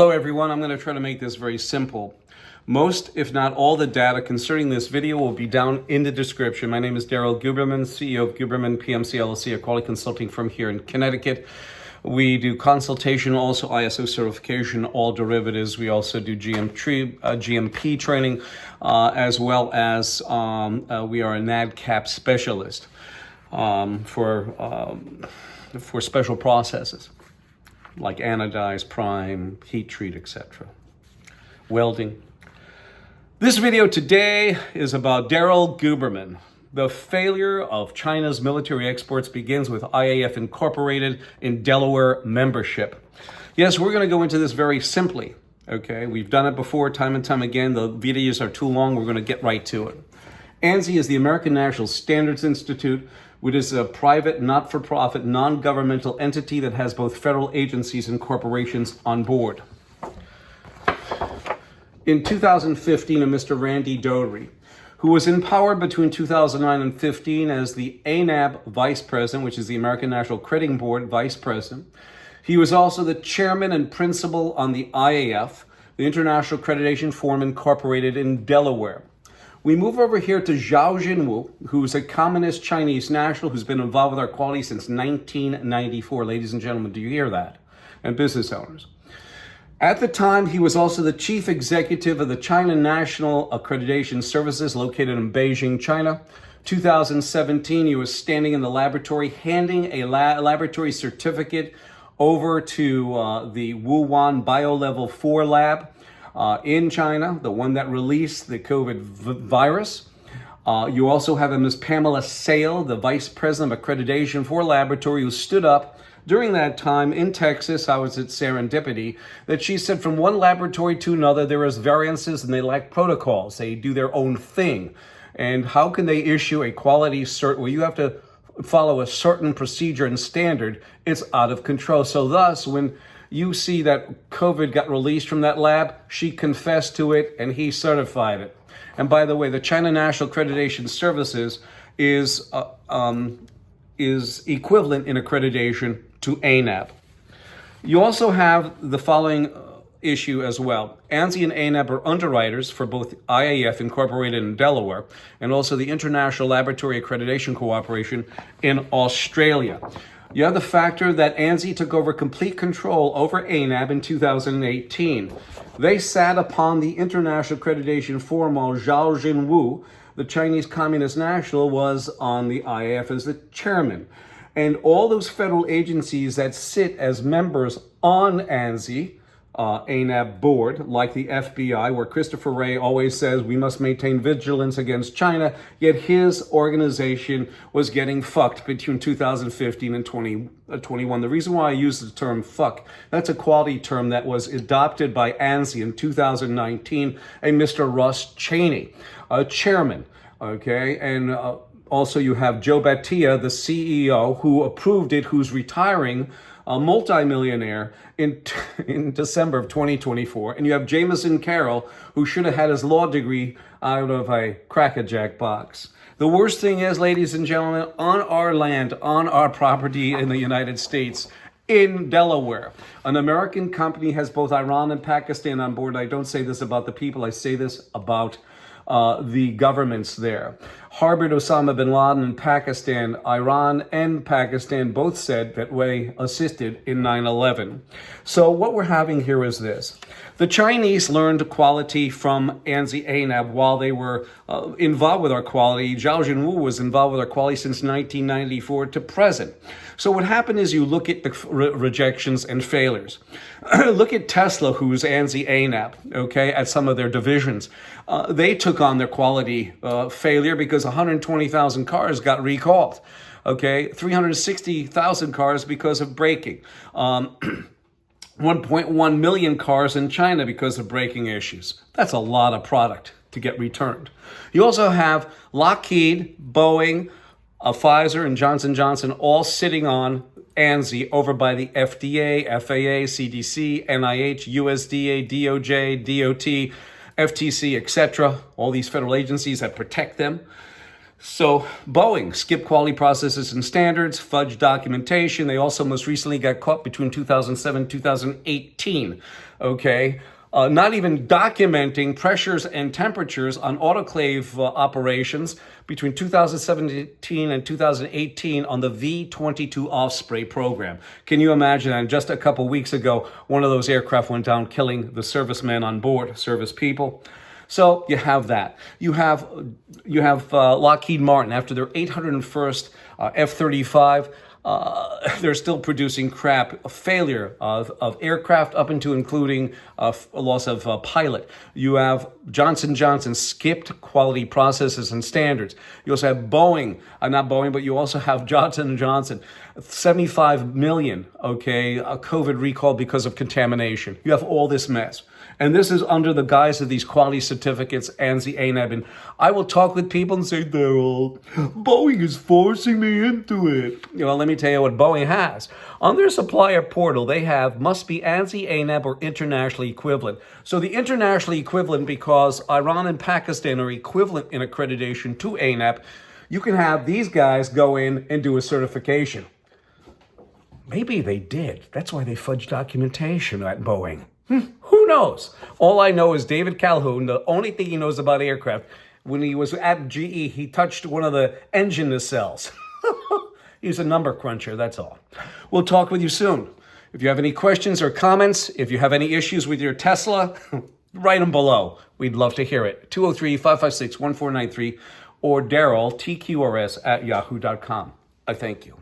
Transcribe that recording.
Hello everyone, I'm going to try to make this very simple. Most, if not all, the data concerning this video will be down in the description. My name is Daryl Guberman, CEO of Guberman PMC LLC, a quality consulting firm here in Connecticut. We do consultation, also ISO certification, all derivatives. We also do GMP training, as well as we are a NADCAP specialist for special processes like anodize, prime, heat treat, etc. Welding. This video today is about Daryl Guberman. The failure of China's military exports begins with IAF Incorporated in Delaware membership. Yes, we're going to go into this very simply. Okay, we've done it before time and time again. The videos are too long. We're going to get right to it. ANSI is the American National Standards Institute, which is a private, not-for-profit, non-governmental entity that has both federal agencies and corporations on board. In 2015, a Mr. Randy Doherty, who was in power between 2009 and 15 as the ANAB Vice President, which is the American National Crediting Board Vice President. He was also the chairman and principal on the IAF, the International Accreditation Forum Incorporated in Delaware. We move over here to Zhao Jinwu, who's a communist Chinese national who's been involved with our quality since 1994. Ladies and gentlemen, do you hear that? And business owners. At the time, he was also the chief executive of the China National Accreditation Services located in Beijing, China. 2017, he was standing in the laboratory, handing a laboratory certificate over to the Wuhan Biolevel 4 lab. In China, the one that released the COVID virus. You also have Ms. Pamela Sale, the Vice President of Accreditation for Laboratory, who stood up during that time in Texas. I was at Serendipity, that she said from one laboratory to another, there is variances and they lack protocols. They do their own thing. And how can they issue a quality cert where you have to follow a certain procedure and standard? It's out of control. So thus, when you see that COVID got released from that lab, she confessed to it and he certified it. And by the way, the China National Accreditation Services is equivalent in accreditation to ANAB. You also have the following issue as well. ANSI and ANAB are underwriters for both IAF Incorporated in Delaware and also the International Laboratory Accreditation Cooperation in Australia. You have the factor that ANSI took over complete control over ANAB in 2018. They sat upon the International Accreditation Forum while Zhao Jinwu, the Chinese Communist national, was on the IAF as the chairman. And all those federal agencies that sit as members on ANSI, ANAB board, like the FBI, where Christopher Wray always says we must maintain vigilance against China, yet his organization was getting fucked between 2015 and 2021. The reason why I use the term fuck, that's a quality term that was adopted by ANSI in 2019, a Mr. Russ Cheney, a chairman, okay? And also you have Joe Batia, the CEO, who approved it, who's retiring, a multimillionaire in December of 2024. And you have Jameson Carroll, who should have had his law degree out of a Crack-A-Jack box. The worst thing is, ladies and gentlemen, on our land, on our property in the United States, in Delaware, an American company has both Iran and Pakistan on board. I don't say this about the people, I say this about the governments there. Harbored Osama bin Laden in Pakistan. Iran and Pakistan both said that they assisted in 9/11. So what we're having here is this. The Chinese learned quality from ANSI ANAB while they were involved with our quality. Zhao Jinwu was involved with our quality since 1994 to present. So what happened is you look at the rejections and failures. Look at Tesla, who's ANSI ANAB, okay, at some of their divisions. They took on their quality failure because 120,000 cars got recalled, okay, 360,000 cars because of braking. 1.1 million cars in China because of braking issues. That's a lot of product to get returned. You also have Lockheed, Boeing, Pfizer, and Johnson & Johnson all sitting on ANSI over by the FDA, FAA, CDC, NIH, USDA, DOJ, DOT, FTC, etc., all these federal agencies that protect them. So Boeing skipped quality processes and standards, fudged documentation. They also most recently got caught between 2007 and 2018. Okay. Not even documenting pressures and temperatures on autoclave operations between 2017 and 2018 on the V-22 Osprey program. Can you imagine that? Just a couple weeks ago, one of those aircraft went down, killing the servicemen on board, service people. So you have that. You have Lockheed Martin after their 801st F-35. They're still producing crap, a failure of aircraft up into including a loss of a pilot. You have Johnson & Johnson skipped quality processes and standards. You also have Boeing, not Boeing, but you also have Johnson & Johnson, 75 million, okay, a COVID recall because of contamination. You have all this mess. And this is under the guise of these quality certificates, ANSI, ANAB. And I will talk with people and say, Daryl, Boeing is forcing me into it. Let me tell you what Boeing has. On their supplier portal, they have must be ANSI, ANAB, or internationally equivalent. So the internationally equivalent, because Iran and Pakistan are equivalent in accreditation to ANAB, you can have these guys go in and do a certification. Maybe they did. That's why they fudged documentation at Boeing. Who knows? All I know is David Calhoun, the only thing he knows about aircraft, when he was at GE, he touched one of the engine nacelles. He's a number cruncher, that's all. We'll talk with you soon. If you have any questions or comments, if you have any issues with your Tesla, write them below. We'd love to hear it. 203-556-1493 or Daryl, TQRS, @yahoo.com. I thank you.